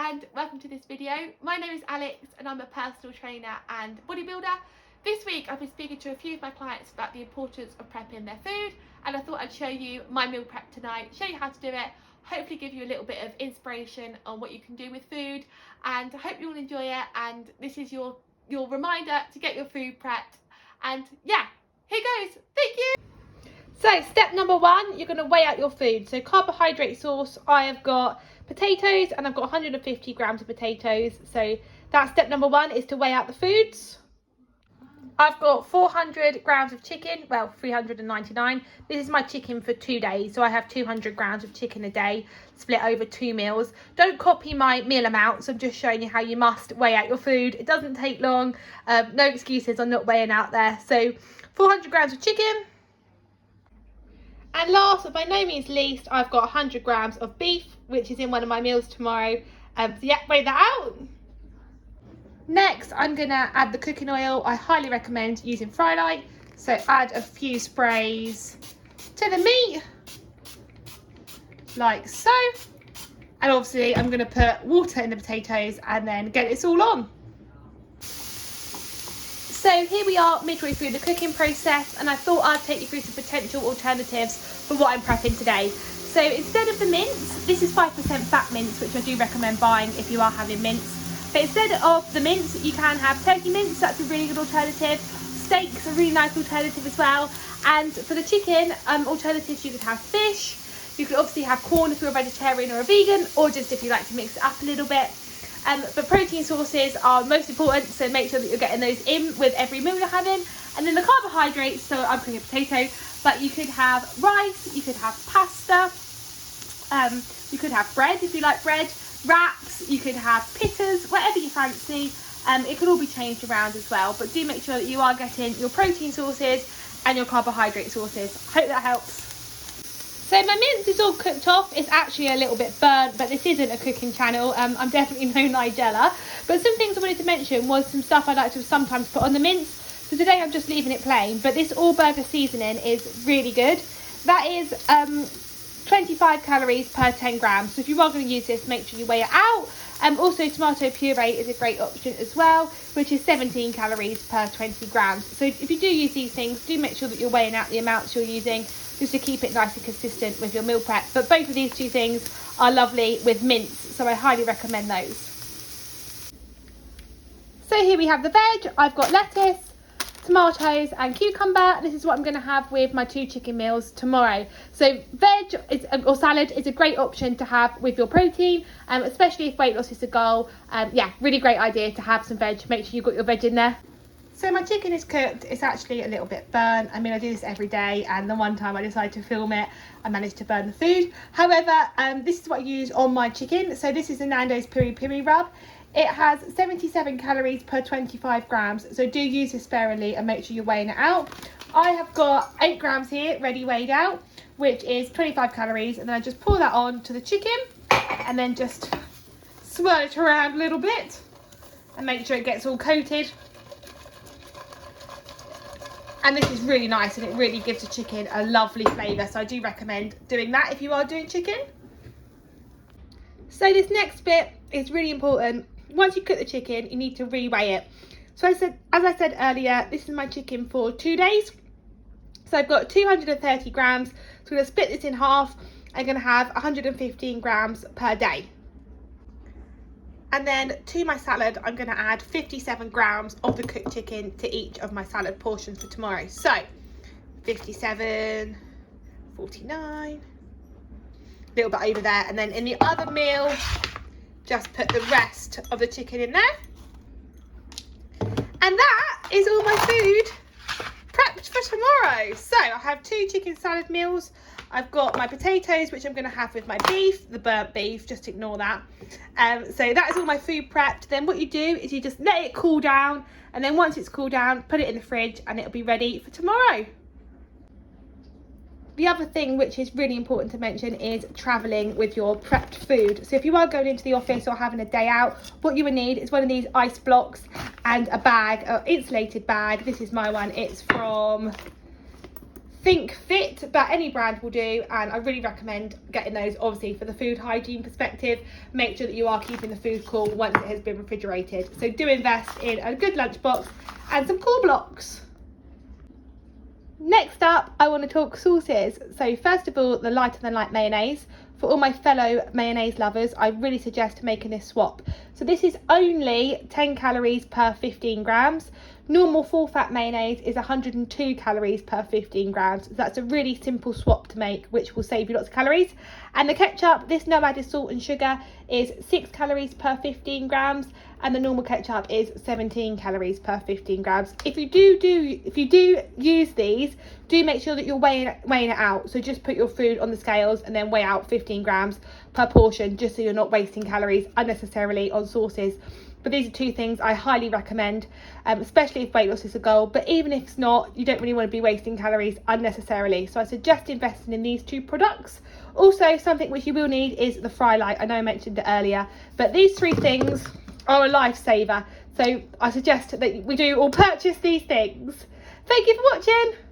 and welcome to this video. My name is Alex and I'm a personal trainer and bodybuilder. This week I've been speaking to a few of my clients about the importance of prepping their food, and I thought I'd show you my meal prep tonight, show you how to do it, hopefully give you a little bit of inspiration on what you can do with food, and I hope you'll enjoy it. And this is your reminder to get your food prepped. And yeah, here goes. Thank you. So step number one, you're going to weigh out your food. So carbohydrate source, I have got potatoes and I've got 150 grams of potatoes. So that's step number one, is to weigh out the foods. I've got 400 grams of chicken, well 399. This is my chicken for 2 days, so I have 200 grams of chicken a day split over 2 meals. Don't copy my meal amounts, I'm just showing you how you must weigh out your food. It doesn't take long, no excuses on not weighing out there. So 400 grams of chicken. And last but by no means least, I've got 100 grams of beef, which is in one of my meals tomorrow. So yeah, weigh that out. Next, I'm going to add the cooking oil. I highly recommend using Frylight. So add a few sprays to the meat, like so. And obviously I'm going to put water in the potatoes and then get this all on. So here we are midway through the cooking process, and I thought I'd take you through some potential alternatives for what I'm prepping today. So instead of the mince, this is 5% fat mince, which I do recommend buying if you are having mince. But instead of the mince, you can have turkey mince. That's a really good alternative. Steaks are a really nice alternative as well. And for the chicken alternatives, you could have fish. You could obviously have corn if you're a vegetarian or a vegan, or just if you like to mix it up a little bit. But protein sources are most important, so make sure that you're getting those in with every meal you're having. And then the carbohydrates, so I'm putting a potato, but you could have rice, you could have pasta, you could have bread if you like bread, wraps, you could have pittas, whatever you fancy. It could all be changed around as well, but do make sure that you are getting your protein sources and your carbohydrate sources. Hope that helps. So my mince is all cooked off. It's actually a little bit burnt, but this isn't a cooking channel. I'm definitely no Nigella. But some things I wanted to mention was some stuff I like to sometimes put on the mince. So today I'm just leaving it plain, but this all burger seasoning is really good. That is 25 calories per 10 grams. So if you are going to use this, make sure you weigh it out. Also tomato puree is a great option as well, which is 17 calories per 20 grams. So if you do use these things, do make sure that you're weighing out the amounts you're using, just to keep it nice and consistent with your meal prep. But both of these two things are lovely with mince, so I highly recommend those. So here we have the veg. I've got lettuce, tomatoes and cucumber. This is what I'm going to have with my 2 chicken meals tomorrow. So veg or salad is a great option to have with your protein, especially if weight loss is the goal. Yeah, really great idea to have some veg. Make sure you've got your veg in there. So my chicken is cooked. It's actually a little bit burnt. I mean, I do this every day, and the one time I decided to film it, I managed to burn the food. However, this is what I use on my chicken. So this is the Nando's Piri Piri Rub. It has 77 calories per 25 grams. So do use this sparingly and make sure you're weighing it out. I have got 8 grams here ready weighed out, which is 25 calories. And then I just pour that on to the chicken and then just swirl it around a little bit and make sure it gets all coated. And this is really nice, and it really gives the chicken a lovely flavour. So I do recommend doing that if you are doing chicken. So this next bit is really important. Once you cook the chicken, you need to re-weigh it. So as I said earlier, this is my chicken for 2 days. So I've got 230 grams. So I'm going to split this in half. I'm going to have 115 grams per day. And then to my salad, I'm going to add 57 grams of the cooked chicken to each of my salad portions for tomorrow. So 57, 49, a little bit over there. And then in the other meal, just put the rest of the chicken in there. And that is all my food prepped for tomorrow. So I have 2 chicken salad meals. I've got my potatoes, which I'm going to have with my beef, the burnt beef, just ignore that. So that is all my food prepped. Then what you do is you just let it cool down, and then once it's cooled down, put it in the fridge and it'll be ready for tomorrow. The other thing which is really important to mention is travelling with your prepped food. So if you are going into the office or having a day out, what you will need is one of these ice blocks and a bag, an insulated bag. This is my one. It's from Think Fit, but any brand will do, and I really recommend getting those, obviously for the food hygiene perspective. Make sure that you are keeping the food cool once it has been refrigerated. So do invest in a good lunchbox and some core blocks. Next up, I want to talk sauces. So first of all, the lighter than light mayonnaise. For all my fellow mayonnaise lovers, I really suggest making this swap. So this is only 10 calories per 15 grams. Normal full fat mayonnaise is 102 calories per 15 grams. So that's a really simple swap to make, which will save you lots of calories. And the ketchup, this no added salt and sugar, is 6 calories per 15 grams. And the normal ketchup is 17 calories per 15 grams. If you do use these, do make sure that you're weighing it out. So just put your food on the scales and then weigh out 15 grams per portion, just so you're not wasting calories unnecessarily on sauces. But these are two things I highly recommend, especially if weight loss is a goal. But even if it's not, you don't really want to be wasting calories unnecessarily. So I suggest investing in these two products. Also, something which you will need is the fry light. I know I mentioned it earlier, but these three things are a lifesaver. So I suggest that we do all purchase these things. Thank you for watching.